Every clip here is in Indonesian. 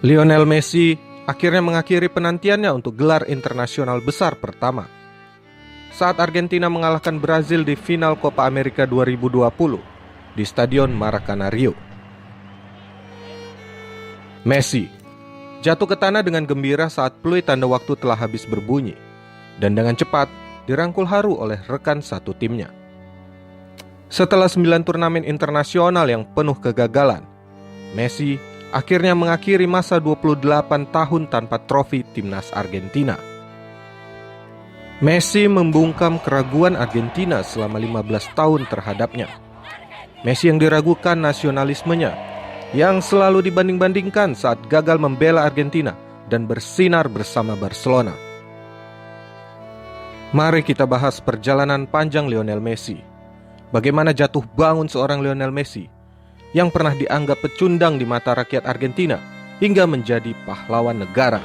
Lionel Messi akhirnya mengakhiri penantiannya untuk gelar internasional besar pertama. Saat Argentina mengalahkan Brazil di final Copa America 2020 di Stadion Maracanã, Rio. Messi jatuh ke tanah dengan gembira saat peluit tanda waktu telah habis berbunyi dan dengan cepat dirangkul haru oleh rekan satu timnya. Setelah 9 turnamen internasional yang penuh kegagalan, Messi akhirnya mengakhiri masa 28 tahun tanpa trofi timnas Argentina. Messi membungkam keraguan Argentina selama 15 tahun terhadapnya. Messi yang diragukan nasionalismenya, yang selalu dibanding-bandingkan saat gagal membela Argentina dan bersinar bersama Barcelona. Mari kita bahas perjalanan panjang Lionel Messi. Bagaimana jatuh bangun seorang Lionel Messi yang pernah dianggap pecundang di mata rakyat Argentina hingga menjadi pahlawan negara.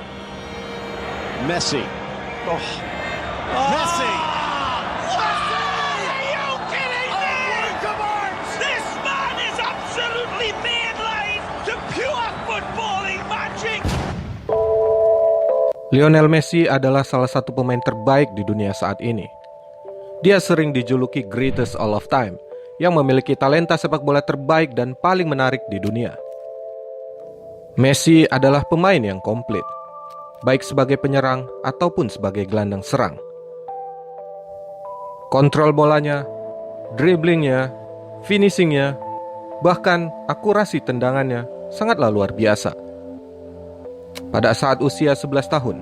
Messi. Messi. Are you kidding me? A work of art. This man is absolutely mainline to pure footballing magic. Lionel Messi adalah salah satu pemain terbaik di dunia saat ini. Dia sering dijuluki greatest all of time, yang memiliki talenta sepak bola terbaik dan paling menarik di dunia. Messi adalah pemain yang komplit, baik sebagai penyerang ataupun sebagai gelandang serang. Kontrol bolanya, dribblingnya, finishingnya, bahkan akurasi tendangannya sangatlah luar biasa. Pada saat usia 11 tahun,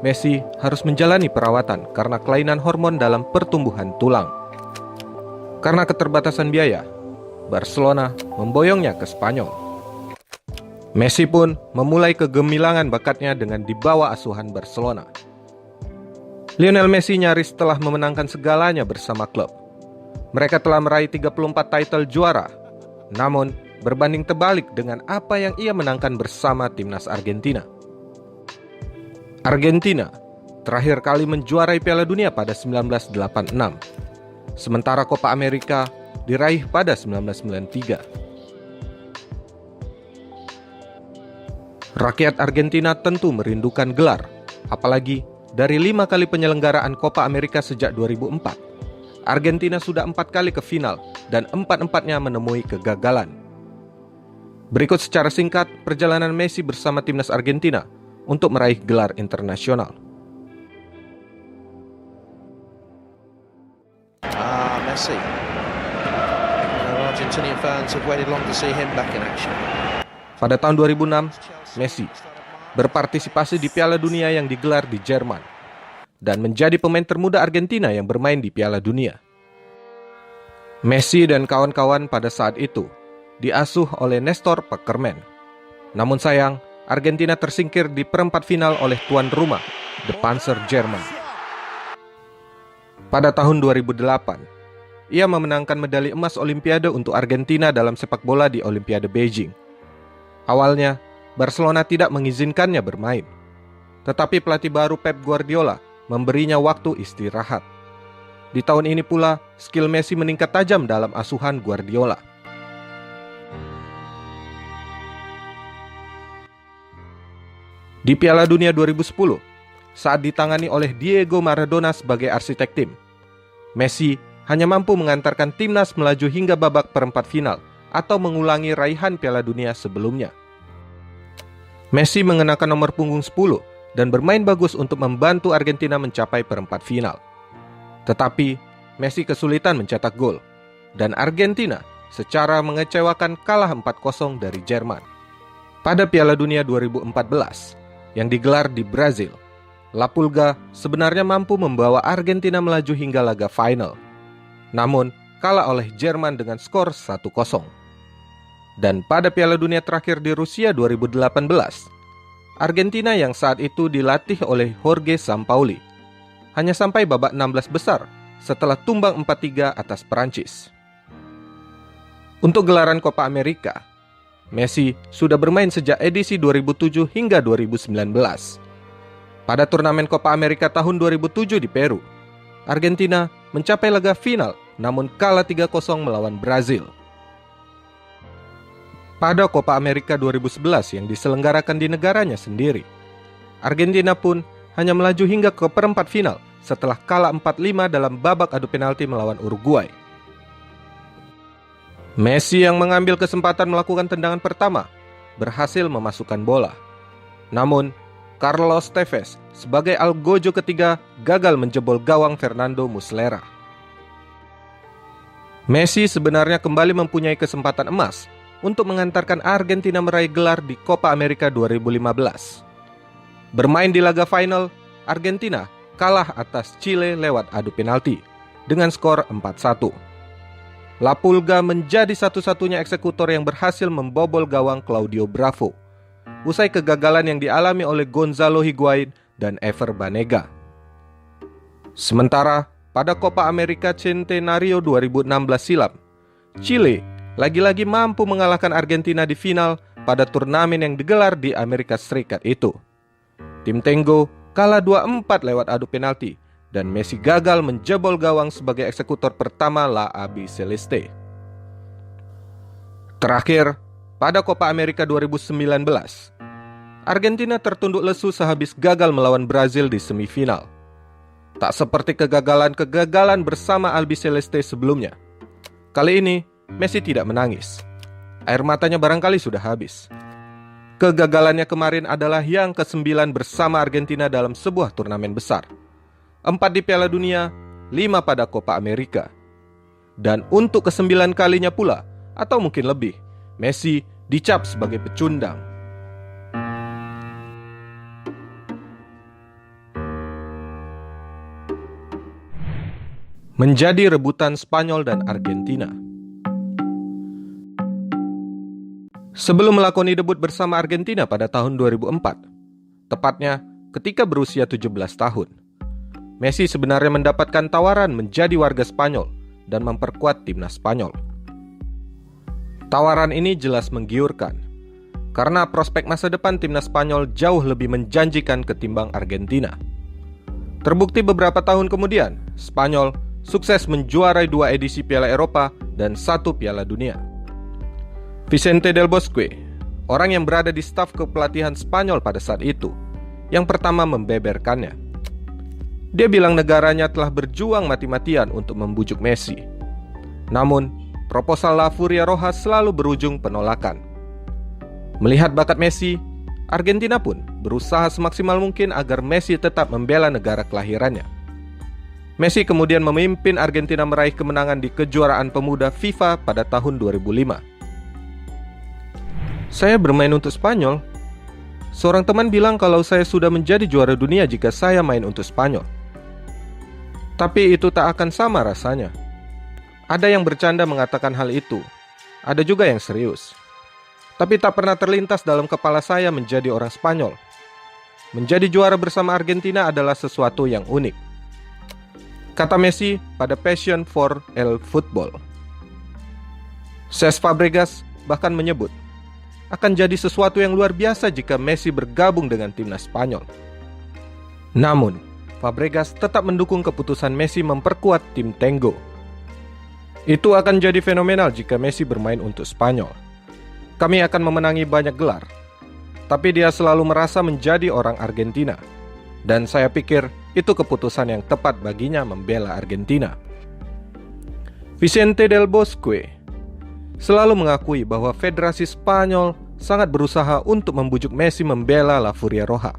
Messi harus menjalani perawatan karena kelainan hormon dalam pertumbuhan tulang. Karena keterbatasan biaya, Barcelona memboyongnya ke Spanyol. Messi pun memulai kegemilangan bakatnya dengan dibawa asuhan Barcelona. Lionel Messi nyaris telah memenangkan segalanya bersama klub. Mereka telah meraih 34 title juara, namun berbanding terbalik dengan apa yang ia menangkan bersama timnas Argentina. Argentina terakhir kali menjuarai Piala Dunia pada 1986, sementara Copa America diraih pada 1993. Rakyat Argentina tentu merindukan gelar, apalagi dari 5 kali penyelenggaraan Copa America sejak 2004. Argentina sudah 4 kali ke final dan 4-4-nya menemui kegagalan. Berikut secara singkat perjalanan Messi bersama timnas Argentina untuk meraih gelar internasional. Messi. Argentinian fans have waited long to see him back in action. Pada tahun 2006, Messi berpartisipasi di Piala Dunia yang digelar di Jerman dan menjadi pemain termuda Argentina yang bermain di Piala Dunia. Messi dan kawan-kawan pada saat itu diasuh oleh Nestor Pekerman. Namun sayang, Argentina tersingkir di perempat final oleh tuan rumah, The Panzer Jerman. Pada tahun 2008, ia memenangkan medali emas Olimpiade untuk Argentina dalam sepak bola di Olimpiade Beijing. Awalnya, Barcelona tidak mengizinkannya bermain. Tetapi pelatih baru Pep Guardiola memberinya waktu istirahat. Di tahun ini pula, skill Messi meningkat tajam dalam asuhan Guardiola. Di Piala Dunia 2010, saat ditangani oleh Diego Maradona sebagai arsitek tim, Messi hanya mampu mengantarkan timnas melaju hingga babak perempat final atau mengulangi raihan Piala Dunia sebelumnya. Messi mengenakan nomor punggung 10 dan bermain bagus untuk membantu Argentina mencapai perempat final. Tetapi, Messi kesulitan mencetak gol, dan Argentina secara mengecewakan kalah 4-0 dari Jerman. Pada Piala Dunia 2014, yang digelar di Brazil, La Pulga sebenarnya mampu membawa Argentina melaju hingga laga final. Namun, kalah oleh Jerman dengan skor 1-0. Dan pada Piala Dunia terakhir di Rusia 2018, Argentina yang saat itu dilatih oleh Jorge Sampaoli hanya sampai babak 16 besar setelah tumbang 4-3 atas Perancis. Untuk gelaran Copa America, Messi sudah bermain sejak edisi 2007 hingga 2019. Pada turnamen Copa America tahun 2007 di Peru, Argentina mencapai laga final namun kalah 3-0 melawan Brazil. pada Copa America 2011 yang diselenggarakan di negaranya sendiri. Argentina pun hanya melaju hingga ke perempat final setelah kalah 4-5 dalam babak adu penalti melawan Uruguay. Messi yang mengambil kesempatan melakukan tendangan pertama berhasil memasukkan bola. Namun, Carlos Tevez sebagai algojo ketiga gagal menjebol gawang Fernando Muslera. Messi sebenarnya kembali mempunyai kesempatan emas untuk mengantarkan Argentina meraih gelar di Copa America 2015. Bermain di laga final, Argentina kalah atas Chile lewat adu penalti dengan skor 4-1. La Pulga menjadi satu-satunya eksekutor yang berhasil membobol gawang Claudio Bravo usai kegagalan yang dialami oleh Gonzalo Higuain dan Ever Banega. Sementara pada Copa America Centenario 2016 silam, Chile lagi-lagi mampu mengalahkan Argentina di final pada turnamen yang digelar di Amerika Serikat itu. Tim Tengo kalah 2-4 lewat adu penalti dan Messi gagal menjebol gawang sebagai eksekutor pertama La Albiceleste. Terakhir, pada Copa America 2019, Argentina tertunduk lesu sehabis gagal melawan Brazil di semifinal. Tak seperti kegagalan-kegagalan bersama Albiceleste sebelumnya. Kali ini, Messi tidak menangis. Air matanya barangkali sudah habis. Kegagalannya kemarin adalah yang ke-9 bersama Argentina dalam sebuah turnamen besar. 4 di Piala Dunia, 5 pada Copa America. Dan untuk ke-9 kalinya pula, atau mungkin lebih, Messi dicap sebagai pecundang. Menjadi rebutan Spanyol dan Argentina. Sebelum melakoni debut bersama Argentina pada tahun 2004, tepatnya ketika berusia 17 tahun, Messi sebenarnya mendapatkan tawaran menjadi warga Spanyol dan memperkuat timnas Spanyol. Tawaran ini jelas menggiurkan, karena prospek masa depan timnas Spanyol jauh lebih menjanjikan ketimbang Argentina. Terbukti beberapa tahun kemudian, Spanyol sukses menjuarai 2 edisi Piala Eropa dan 1 Piala Dunia. Vicente Del Bosque, orang yang berada di staf kepelatihan Spanyol pada saat itu, yang pertama membeberkannya. Dia bilang negaranya telah berjuang mati-matian untuk membujuk Messi. Namun, proposal La Furia Roja selalu berujung penolakan. Melihat bakat Messi, Argentina pun berusaha semaksimal mungkin agar Messi tetap membela negara kelahirannya. Messi kemudian memimpin Argentina meraih kemenangan di kejuaraan pemuda FIFA pada tahun 2005. Saya bermain untuk Spanyol. Seorang teman bilang kalau saya sudah menjadi juara dunia jika saya main untuk Spanyol. Tapi itu tak akan sama rasanya. Ada yang bercanda mengatakan hal itu. Ada juga yang serius. Tapi tak pernah terlintas dalam kepala saya menjadi orang Spanyol. Menjadi juara bersama Argentina adalah sesuatu yang unik, kata Messi pada Passion for el Football. Cesc Fabregas bahkan menyebut, akan jadi sesuatu yang luar biasa jika Messi bergabung dengan timnas Spanyol. Namun, Fabregas tetap mendukung keputusan Messi memperkuat tim Tengo. Itu akan jadi fenomenal jika Messi bermain untuk Spanyol. Kami akan memenangi banyak gelar. Tapi dia selalu merasa menjadi orang Argentina. Dan saya pikir itu keputusan yang tepat baginya membela Argentina. Vicente Del Bosque selalu mengakui bahwa Federasi Spanyol sangat berusaha untuk membujuk Messi membela La Furia Roja.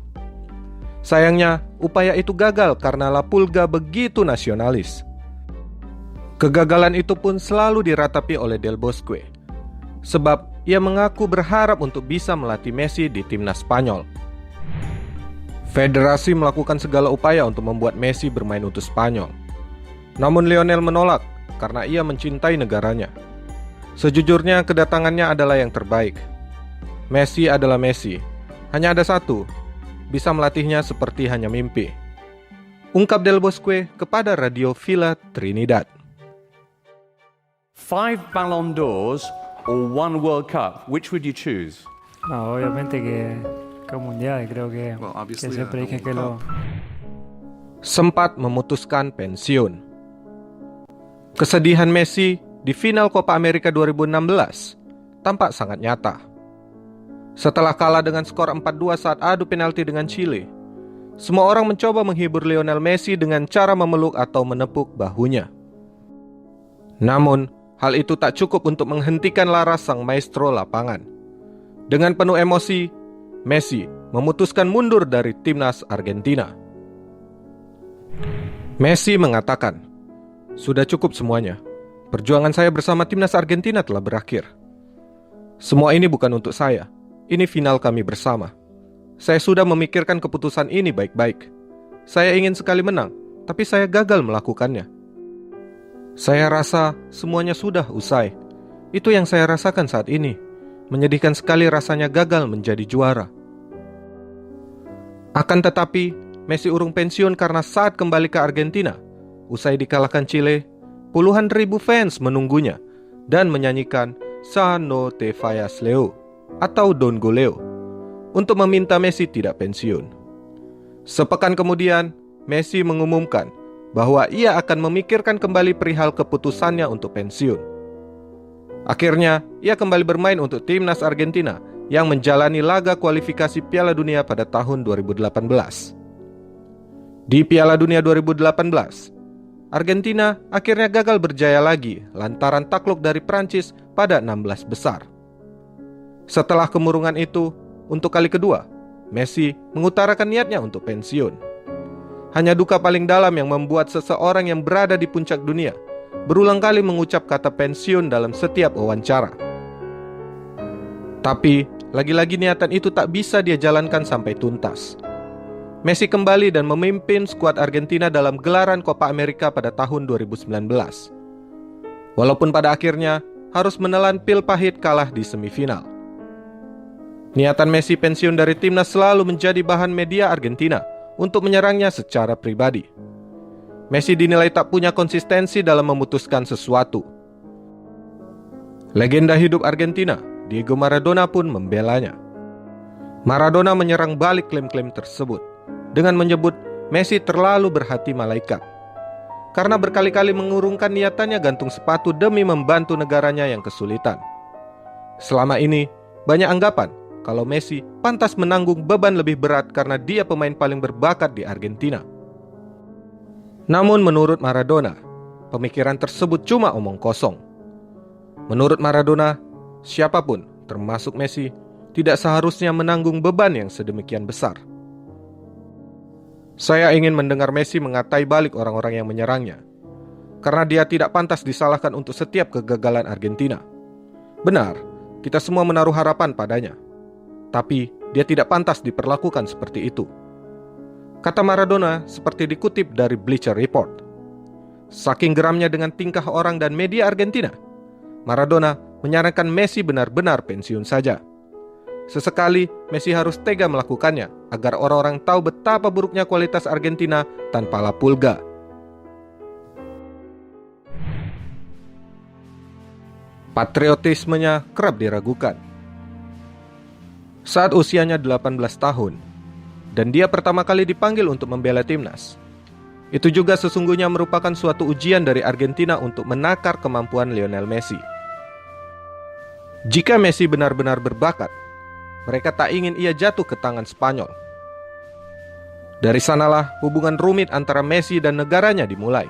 Sayangnya, upaya itu gagal karena La Pulga begitu nasionalis. Kegagalan itu pun selalu diratapi oleh Del Bosque, sebab ia mengaku berharap untuk bisa melatih Messi di timnas Spanyol. Federasi melakukan segala upaya untuk membuat Messi bermain untuk Spanyol. Namun Lionel menolak karena ia mencintai negaranya. Sejujurnya kedatangannya adalah yang terbaik. Messi adalah Messi. Hanya ada satu, bisa melatihnya seperti hanya mimpi, ungkap Del Bosque kepada Radio Villa Trinidad. 5 Ballon d'Ors or 1 World Cup, which would you choose? No, obviamente que mundial, creo que siempre dije que lo... Sempat memutuskan pensiun. Kesedihan Messi di final Copa America 2016 tampak sangat nyata. Setelah kalah dengan skor 4-2 saat adu penalti dengan Chile, semua orang mencoba menghibur Lionel Messi dengan cara memeluk atau menepuk bahunya. Namun, hal itu tak cukup untuk menghentikan laras sang maestro lapangan. Dengan penuh emosi, Messi memutuskan mundur dari timnas Argentina. Messi mengatakan, "Sudah cukup semuanya. Perjuangan saya bersama timnas Argentina telah berakhir. Semua ini bukan untuk saya. Ini final kami bersama. Saya sudah memikirkan keputusan ini baik-baik. Saya ingin sekali menang, tapi saya gagal melakukannya. Saya rasa semuanya sudah usai. Itu yang saya rasakan saat ini. Menyedihkan sekali rasanya gagal menjadi juara." Akan tetapi, Messi urung pensiun karena saat kembali ke Argentina, usai dikalahkan Chile, puluhan ribu fans menunggunya dan menyanyikan "Sa no te vayas Leo" atau "Don't go Leo" untuk meminta Messi tidak pensiun. Sepekan kemudian, Messi mengumumkan bahwa ia akan memikirkan kembali perihal keputusannya untuk pensiun. Akhirnya, ia kembali bermain untuk timnas Argentina yang menjalani laga kualifikasi Piala Dunia pada tahun 2018. Di Piala Dunia 2018, Argentina akhirnya gagal berjaya lagi lantaran takluk dari Prancis pada 16 besar. Setelah kemurungan itu, untuk kali kedua, Messi mengutarakan niatnya untuk pensiun. Hanya duka paling dalam yang membuat seseorang yang berada di puncak dunia berulang kali mengucap kata pensiun dalam setiap wawancara. Tapi, lagi-lagi niatan itu tak bisa dia jalankan sampai tuntas. Messi kembali dan memimpin skuad Argentina dalam gelaran Copa America pada tahun 2019. Walaupun pada akhirnya harus menelan pil pahit kalah di semifinal. Niatan Messi pensiun dari timnas selalu menjadi bahan media Argentina untuk menyerangnya secara pribadi. Messi dinilai tak punya konsistensi dalam memutuskan sesuatu. Legenda hidup Argentina, Diego Maradona pun membelanya. Maradona menyerang balik klaim-klaim tersebut dengan menyebut Messi terlalu berhati malaikat karena berkali-kali mengurungkan niatannya gantung sepatu demi membantu negaranya yang kesulitan. Selama ini, banyak anggapan kalau Messi pantas menanggung beban lebih berat karena dia pemain paling berbakat di Argentina. Namun menurut Maradona, pemikiran tersebut cuma omong kosong. Menurut Maradona, siapapun, termasuk Messi, tidak seharusnya menanggung beban yang sedemikian besar. Saya ingin mendengar Messi mengatai balik orang-orang yang menyerangnya, karena dia tidak pantas disalahkan untuk setiap kegagalan Argentina. Benar, kita semua menaruh harapan padanya, tapi dia tidak pantas diperlakukan seperti itu, kata Maradona seperti dikutip dari Bleacher Report. Saking geramnya dengan tingkah orang dan media Argentina, Maradona menyarankan Messi benar-benar pensiun saja. Sesekali Messi harus tega melakukannya agar orang-orang tahu betapa buruknya kualitas Argentina tanpa La Pulga. Patriotismenya kerap diragukan. Saat usianya 18 tahun dan dia pertama kali dipanggil untuk membela timnas, itu juga sesungguhnya merupakan suatu ujian dari Argentina untuk menakar kemampuan Lionel Messi. Jika Messi benar-benar berbakat, mereka tak ingin ia jatuh ke tangan Spanyol. Dari sanalah hubungan rumit antara Messi dan negaranya dimulai.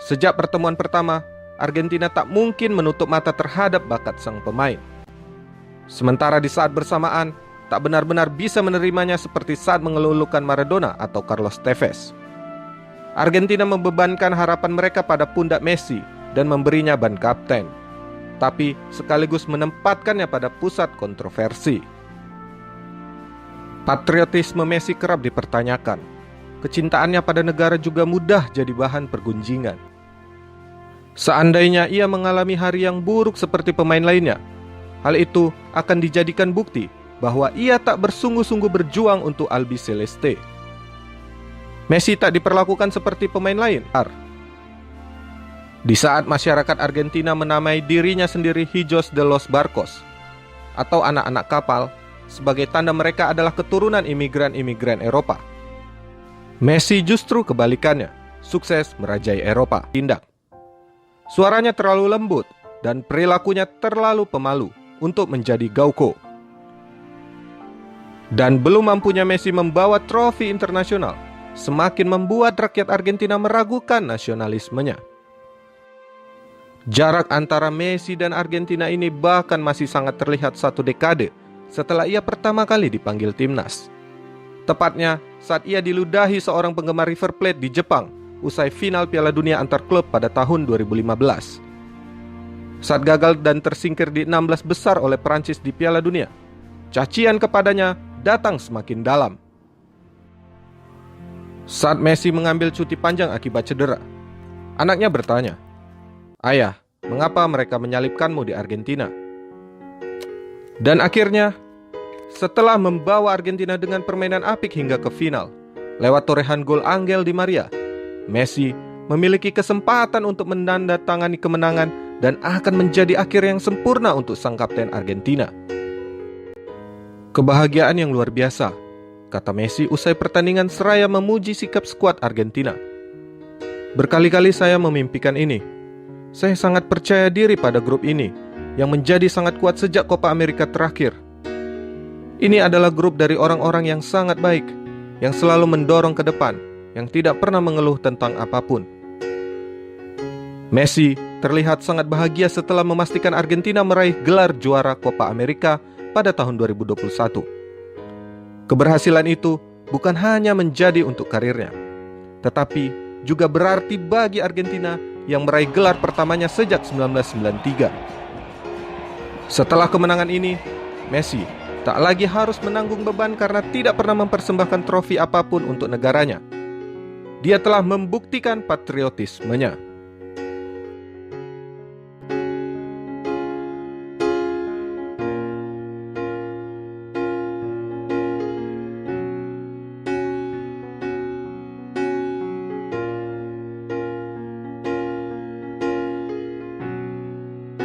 Sejak pertemuan pertama, Argentina tak mungkin menutup mata terhadap bakat sang pemain. Sementara di saat bersamaan, tak benar-benar bisa menerimanya seperti saat mengelulukan Maradona atau Carlos Tevez. Argentina membebankan harapan mereka pada pundak Messi dan memberinya ban kapten, tapi sekaligus menempatkannya pada pusat kontroversi. Patriotisme Messi kerap dipertanyakan. Kecintaannya pada negara juga mudah jadi bahan pergunjingan. Seandainya ia mengalami hari yang buruk seperti pemain lainnya, hal itu akan dijadikan bukti bahwa ia tak bersungguh-sungguh berjuang untuk Albiceleste. Messi tak diperlakukan seperti pemain lain. Di saat masyarakat Argentina menamai dirinya sendiri Hijos de los Barcos atau anak-anak kapal sebagai tanda mereka adalah keturunan imigran-imigran Eropa, Messi justru kebalikannya, sukses merajai Eropa. Tindak. Suaranya terlalu lembut dan perilakunya terlalu pemalu untuk menjadi Gaucho. Dan belum mampunya Messi membawa trofi internasional semakin membuat rakyat Argentina meragukan nasionalismenya. Jarak antara Messi dan Argentina ini bahkan masih sangat terlihat 1 dekade setelah ia pertama kali dipanggil timnas. Tepatnya saat ia diludahi seorang penggemar River Plate di Jepang usai final Piala Dunia antar klub pada tahun 2015. Saat gagal dan tersingkir di 16 besar oleh Prancis di Piala Dunia, cacian kepadanya datang semakin dalam. Saat Messi mengambil cuti panjang akibat cedera, anaknya bertanya, "Ayah, mengapa mereka menyalibkanmu di Argentina?" Dan akhirnya, setelah membawa Argentina dengan permainan apik hingga ke final, lewat torehan gol Angel Di Maria, Messi memiliki kesempatan untuk menandatangani kemenangan dan akan menjadi akhir yang sempurna untuk sang kapten Argentina. "Kebahagiaan yang luar biasa," kata Messi usai pertandingan seraya memuji sikap skuad Argentina. "Berkali-kali saya memimpikan ini. Saya sangat percaya diri pada grup ini yang menjadi sangat kuat sejak Copa America terakhir. Ini adalah grup dari orang-orang yang sangat baik, yang selalu mendorong ke depan, yang tidak pernah mengeluh tentang apapun." Messi terlihat sangat bahagia setelah memastikan Argentina meraih gelar juara Copa America pada tahun 2021. Keberhasilan itu bukan hanya menjadi untuk karirnya, tetapi juga berarti bagi Argentina yang meraih gelar pertamanya sejak 1993. Setelah kemenangan ini, Messi tak lagi harus menanggung beban karena tidak pernah mempersembahkan trofi apapun untuk negaranya. Dia telah membuktikan patriotismenya.